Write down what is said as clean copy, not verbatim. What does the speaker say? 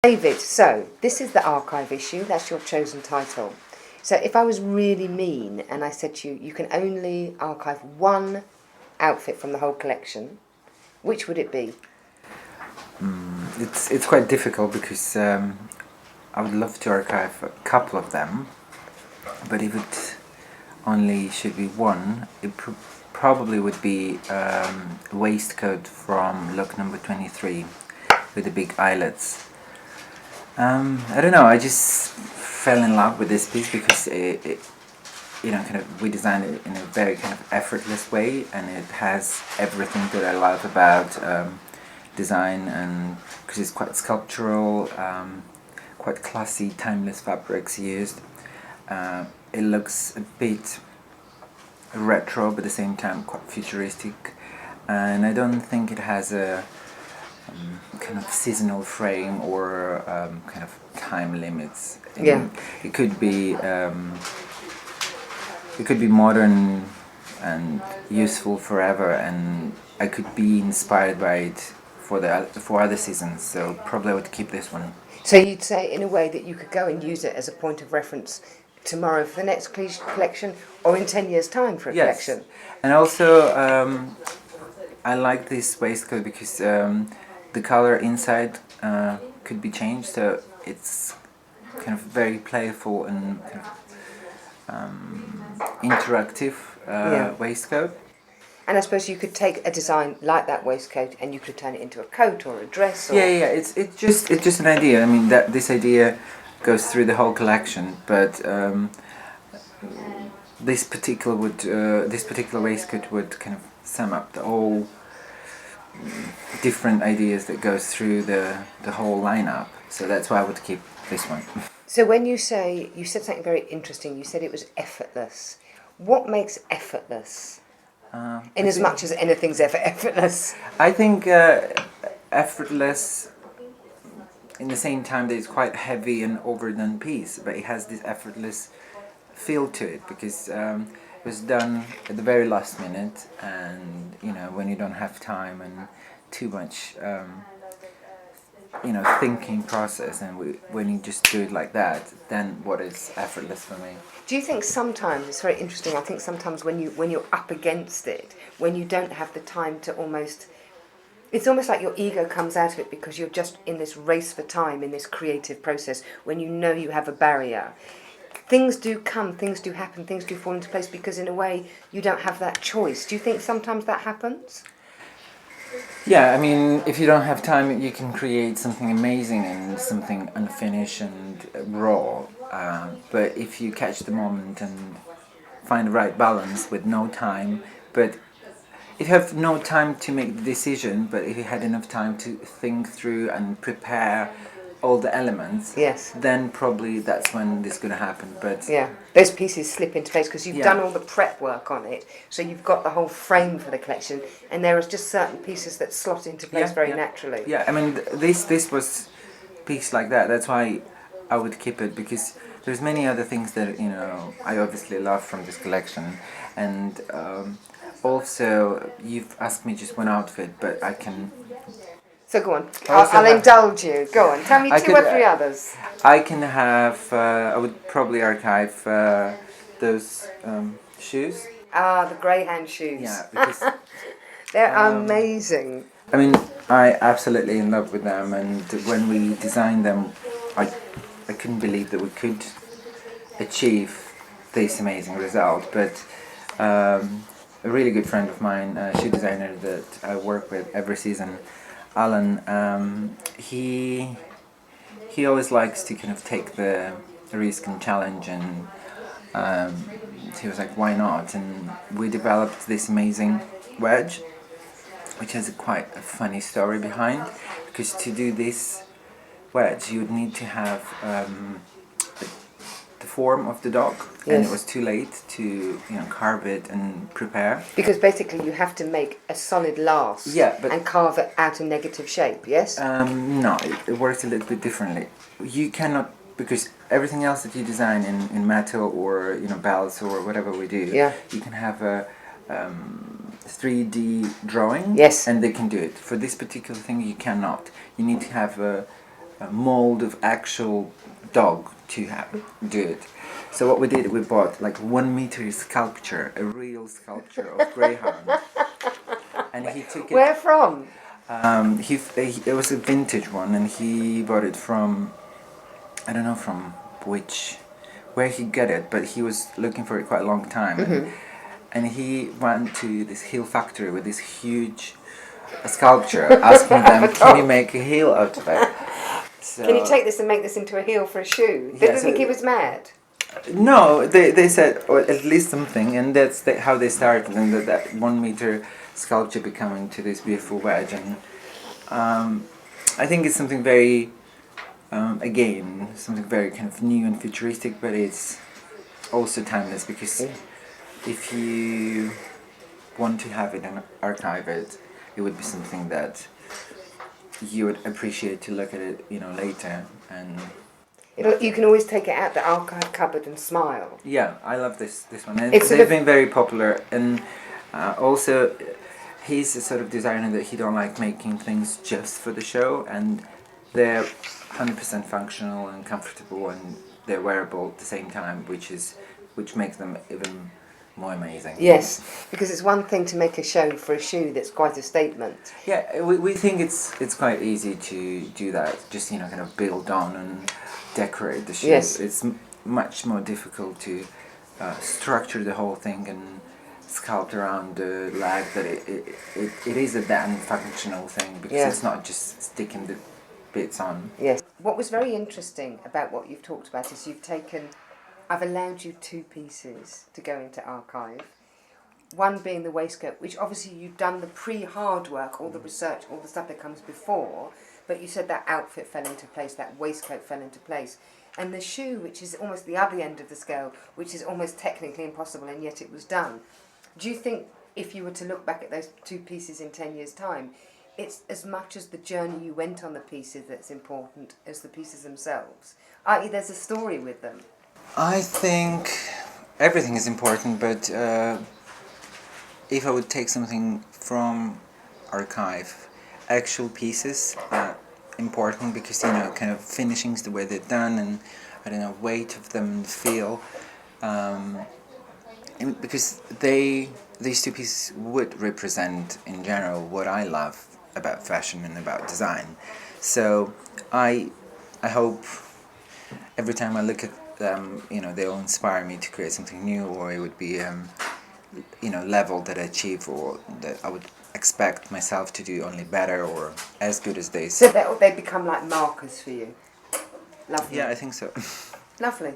David, so this is the archive issue, that's your chosen title. So if I was really mean and I said to you, you can only archive one outfit from the whole collection, which would it be? It's quite difficult because I would love to archive a couple of them, but if it only should be one, it probably would be a waistcoat from look number 23 with the big eyelets. I don't know, I just fell in love with this piece because we designed it in a very kind of effortless way, and it has everything that I love about design, and because it's quite sculptural, quite classy, timeless fabrics used. It looks a bit retro, but at the same time quite futuristic, and I don't think it has a kind of seasonal frame or kind of time limits. It could be modern and useful forever, and I could be inspired by it for other seasons. So probably I would keep this one. So you'd say in a way that you could go and use it as a point of reference tomorrow for the next collection, or in 10 years' time for a collection. And also I like this waistcoat because the color inside could be changed, so it's kind of very playful and kind of interactive waistcoat. And I suppose you could take a design like that waistcoat and you could turn it into a coat or a dress. Or It's just an idea. I mean, that this idea goes through the whole collection, but this particular waistcoat would kind of sum up the whole different ideas that goes through the whole lineup. So that's why I would keep this one. So when you said something very interesting, you said it was effortless. What makes effortless? In as much as anything's ever effortless. I think effortless in the same time that it's quite heavy and overdone piece, but it has this effortless feel to it because it was done at the very last minute, and when you don't have time and too much thinking process, and when you just do it like that, then what is effortless for me? Do you think sometimes, it's very interesting, I think sometimes when you're up against it, when you don't have the time to it's almost like your ego comes out of it because you're just in this race for time, in this creative process, when you have a barrier. Things do come, things do happen, things do fall into place because in a way you don't have that choice. Do you think sometimes that happens? Yeah, I mean, if you don't have time, you can create something amazing and something unfinished and raw. But if you catch the moment and find the right balance with no time, but if you have no time to make the decision, but if you had enough time to think through and prepare all the elements, then probably that's when this is going to happen. But those pieces slip into place because you've done all the prep work on it, so you've got the whole frame for the collection, and there are just certain pieces that slot into place very naturally. I mean, this was a piece like that. That's why I would keep it, because there's many other things that I obviously love from this collection, and also you've asked me just one outfit, but I can. So go on, I'll indulge you. Go on, tell me two or three others. I can have, I would probably archive those shoes. The Greyhound shoes. Yeah, because they're amazing. I mean, I absolutely in love with them, and when we designed them, I couldn't believe that we could achieve this amazing result. But a really good friend of mine, shoe designer that I work with every season, Alan, he always likes to kind of take the risk and challenge, and he was like, why not? And we developed this amazing wedge, which has quite a funny story behind, because to do this wedge you would need to have the form of the dog, and it was too late to carve it and prepare. Because basically you have to make a solid last and carve it out a negative shape, yes? No, it works a little bit differently. You cannot, because everything else that you design in metal or belts or whatever we do, you can have a 3D drawing, and they can do it. For this particular thing you cannot. You need to have a mold of actual dog to do it. So what we did, we bought like 1 meter sculpture, a real sculpture of greyhound, and he took it. Where from? It was a vintage one, and he bought it from, I don't know from where he got it, but he was looking for it quite a long time, and he went to this heel factory with this huge sculpture, asking them, "Can you make a heel out of it?" So, Can you take this and make this into a heel for a shoe? They didn't think he was mad. No, they said, or at least something, and that's how they started, and that 1 meter sculpture becoming to this beautiful wedge, and I think it's something very, again, something very kind of new and futuristic, but it's also timeless, because if you want to have it and archive it, it would be something that you would appreciate to look at it, later, and You can always take it out the archive cupboard and smile. yeah, I love this one. And It's they've been very popular, and also he's the sort of designer that he don't like making things just for the show, and they're 100% functional and comfortable, and they're wearable at the same time, which makes them even more amazing. Yes, because it's one thing to make a show for a shoe that's quite a statement. Yeah, we think it's quite easy to do that, just kind of build on and decorate the shoe. Yes. It's much more difficult to structure the whole thing and sculpt around the leg, that it is a then functional thing, because it's not just sticking the bits on. Yes. What was very interesting about what you've talked about is I've allowed you 2 pieces to go into archive. One being the waistcoat, which obviously you've done the pre-hard work, all the research, all the stuff that comes before, but you said that outfit fell into place, that waistcoat fell into place. And the shoe, which is almost the other end of the scale, which is almost technically impossible, and yet it was done. Do you think if you were to look back at those 2 pieces in 10 years' time, it's as much as the journey you went on the pieces that's important as the pieces themselves? I.e., there's a story with them. I think everything is important, but if I would take something from archive, actual pieces are important, because kind of finishings, the way they're done, and I don't know, weight of them and feel, because these 2 pieces would represent in general what I love about fashion and about design. So I hope every time I look at them, they'll inspire me to create something new, or it would be level that I achieve, or that I would expect myself to do only better or as good as they. So they become like markers for you. Lovely. Yeah, I think so. Lovely.